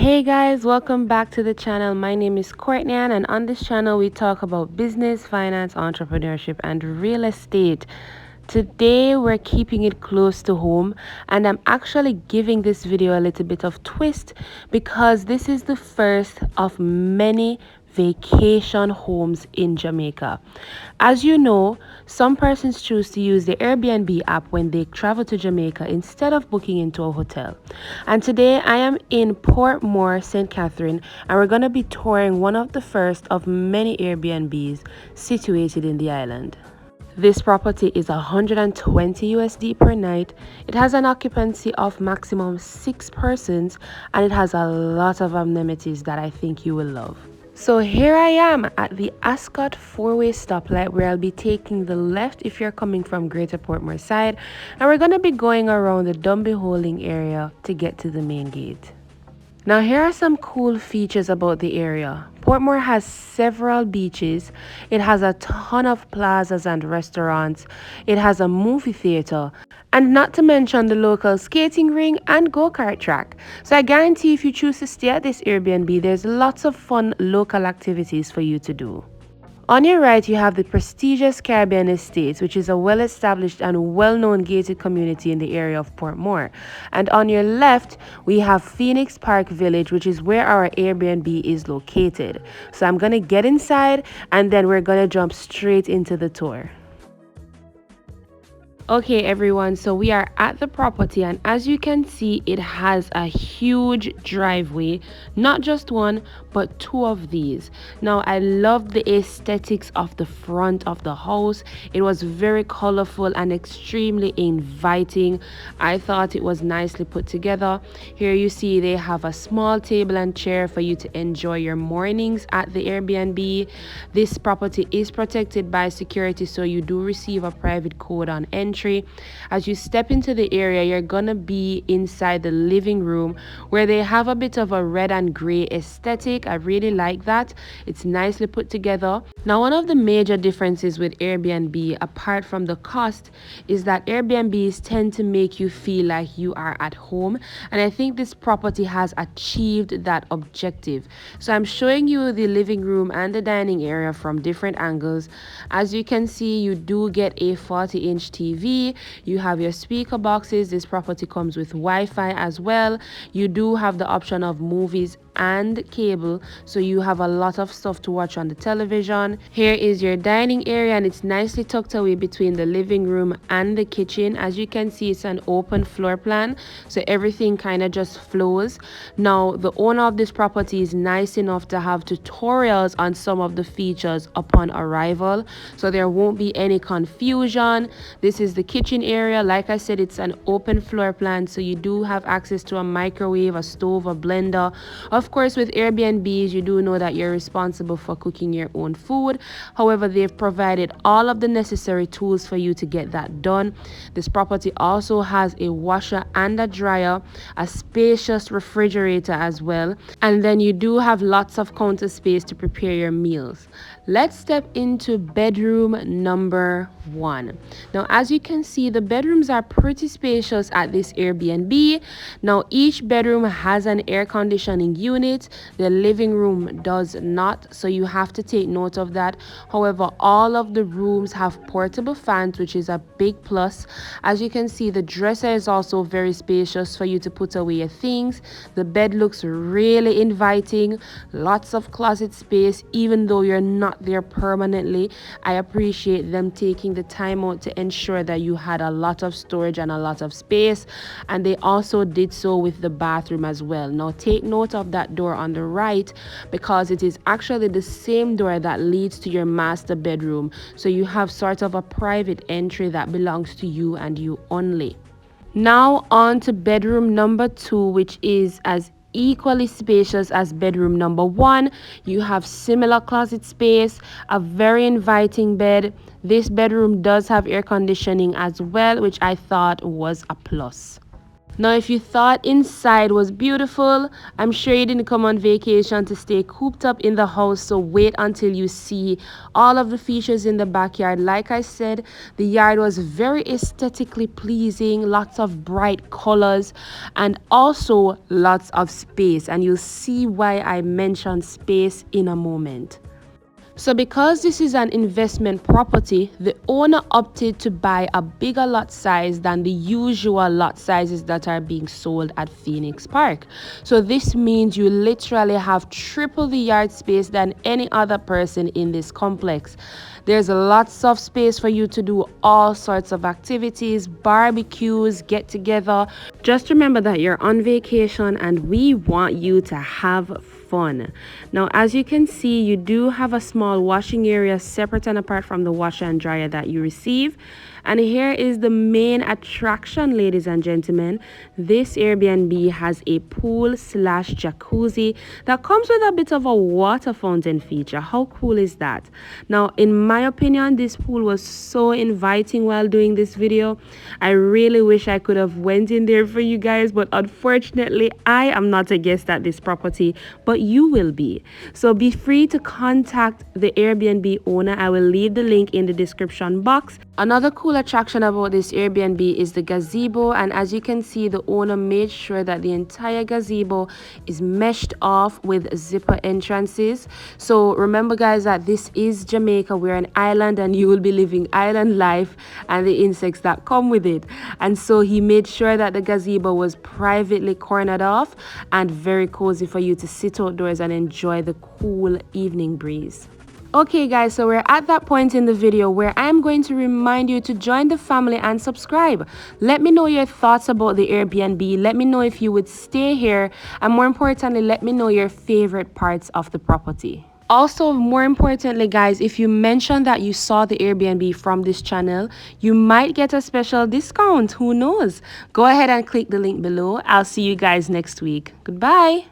Hey guys, welcome back to the channel. My name is Courtney-Ann, and on this channel we talk about business, finance, entrepreneurship and real estate. Today we're keeping it close to home, and I'm actually giving this video a little bit of twist because this is the first of many vacation homes in Jamaica. As you know, some persons choose to use the Airbnb app when they travel to Jamaica instead of booking into a hotel. And today I am in Portmore, St. Catherine, and we're going to be touring one of the first of many Airbnbs situated in the island. This property is 120 USD per night. It has an occupancy of maximum 6 persons, and it has a lot of amenities that I think you will love. So here I am at the Ascot four-way stoplight, where I'll be taking the left if you're coming from Greater Portmore side, and we're going to be going around the Dumby holding area to get to the main gate. Now here are some cool features about the area. Portmore has several beaches. It has a ton of plazas and restaurants. It has a movie theater, and not to mention the local skating ring and go-kart track. So I guarantee if you choose to stay at this Airbnb, there's lots of fun local activities for you to do. On your right, you have the prestigious Caribbean Estates, which is a well-established and well-known gated community in the area of Portmore. And on your left, we have Pheonix Park Village, which is where our Airbnb is located. So I'm going to get inside, and then we're going to jump straight into the tour. Okay everyone, so we are at the property, and as you can see, it has a huge driveway, not just one but two of these. Now I love the aesthetics of the front of the house. It was very colorful and extremely inviting. I thought it was nicely put together. Here you see they have a small table and chair for you to enjoy your mornings at the Airbnb. This property is protected by security, so you do receive a private code on entry. As you step into the area, you're gonna be inside the living room, where they have a bit of a red and gray aesthetic. I really like that. It's nicely put together. Now, one of the major differences with Airbnb, apart from the cost, is that Airbnbs tend to make you feel like you are at home, and I think this property has achieved that objective. So I'm showing you the living room and the dining area from different angles. As you can see, you do get a 40-inch TV. You have your speaker boxes. This property comes with Wi-Fi as well. You do have the option of movies and cable, so you have a lot of stuff to watch on the television. Here is your dining area, and it's nicely tucked away between the living room and the kitchen. As you can see, it's an open floor plan, so everything kind of just flows. Now the owner of this property is nice enough to have tutorials on some of the features upon arrival, so there won't be any confusion. This is the kitchen area. Like I said, it's an open floor plan, so you do have access to a microwave, a stove, a blender. Of course, with Airbnbs, you do know that you're responsible for cooking your own food. However, they've provided all of the necessary tools for you to get that done. This property also has a washer and a dryer, a spacious refrigerator as well, and then you do have lots of counter space to prepare your meals. Let's step into bedroom number 1. Now, as you can see, the bedrooms are pretty spacious at this Airbnb. Now, each bedroom has an air conditioning unit. The living room does not, so you have to take note of that. However, all of the rooms have portable fans, which is a big plus. As you can see, the dresser is also very spacious for you to put away your things. The bed looks really inviting. Lots of closet space, even though you're not there permanently. I appreciate them taking the time out to ensure that you had a lot of storage and a lot of space, and they also did so with the bathroom as well. Now take note of that door on the right, because it is actually the same door that leads to your master bedroom, so you have sort of a private entry that belongs to you and you only. Now on to bedroom number 2, which is as equally spacious as bedroom number 1. You have similar closet space, a very inviting bed. This bedroom does have air conditioning as well, which I thought was a plus. Now, if you thought inside was beautiful, I'm sure you didn't come on vacation to stay cooped up in the house, so wait until you see all of the features in the backyard. Like I said, the yard was very aesthetically pleasing, lots of bright colors, and also lots of space. And you'll see why I mentioned space in a moment. So because this is an investment property, the owner opted to buy a bigger lot size than the usual lot sizes that are being sold at Pheonix Park. So this means you literally have triple the yard space than any other person in this complex. There's lots of space for you to do all sorts of activities, barbecues, get together. Just remember that you're on vacation and we want you to have fun. Now, as you can see, you do have a small washing area separate and apart from the washer and dryer that you receive. And here is the main attraction, ladies and gentlemen. This Airbnb has a pool slash jacuzzi that comes with a bit of a water fountain feature. How cool is that? Now, in my opinion, this pool was so inviting while doing this video. I really wish I could have went in there for you guys, but unfortunately, I am not a guest at this property, but you will be. So be free to contact the Airbnb owner. I will leave the link in the description box. Another cool attraction about this Airbnb is the gazebo, and as you can see, the owner made sure that the entire gazebo is meshed off with zipper entrances. So remember guys that this is Jamaica. We're an island and you will be living island life and the insects that come with it. And so he made sure that the gazebo was privately cornered off and very cozy for you to sit outdoors and enjoy the cool evening breeze. Okay guys, so we're at that point in the video where I am going to remind you to join the family and subscribe. Let me know your thoughts about the Airbnb. Let me know if you would stay here, and more importantly, let me know your favorite parts of the property. Also, more importantly guys, if you mention that you saw the Airbnb from this channel, you might get a special discount. Who knows? Go ahead and click the link below. I'll see you guys next week. Goodbye.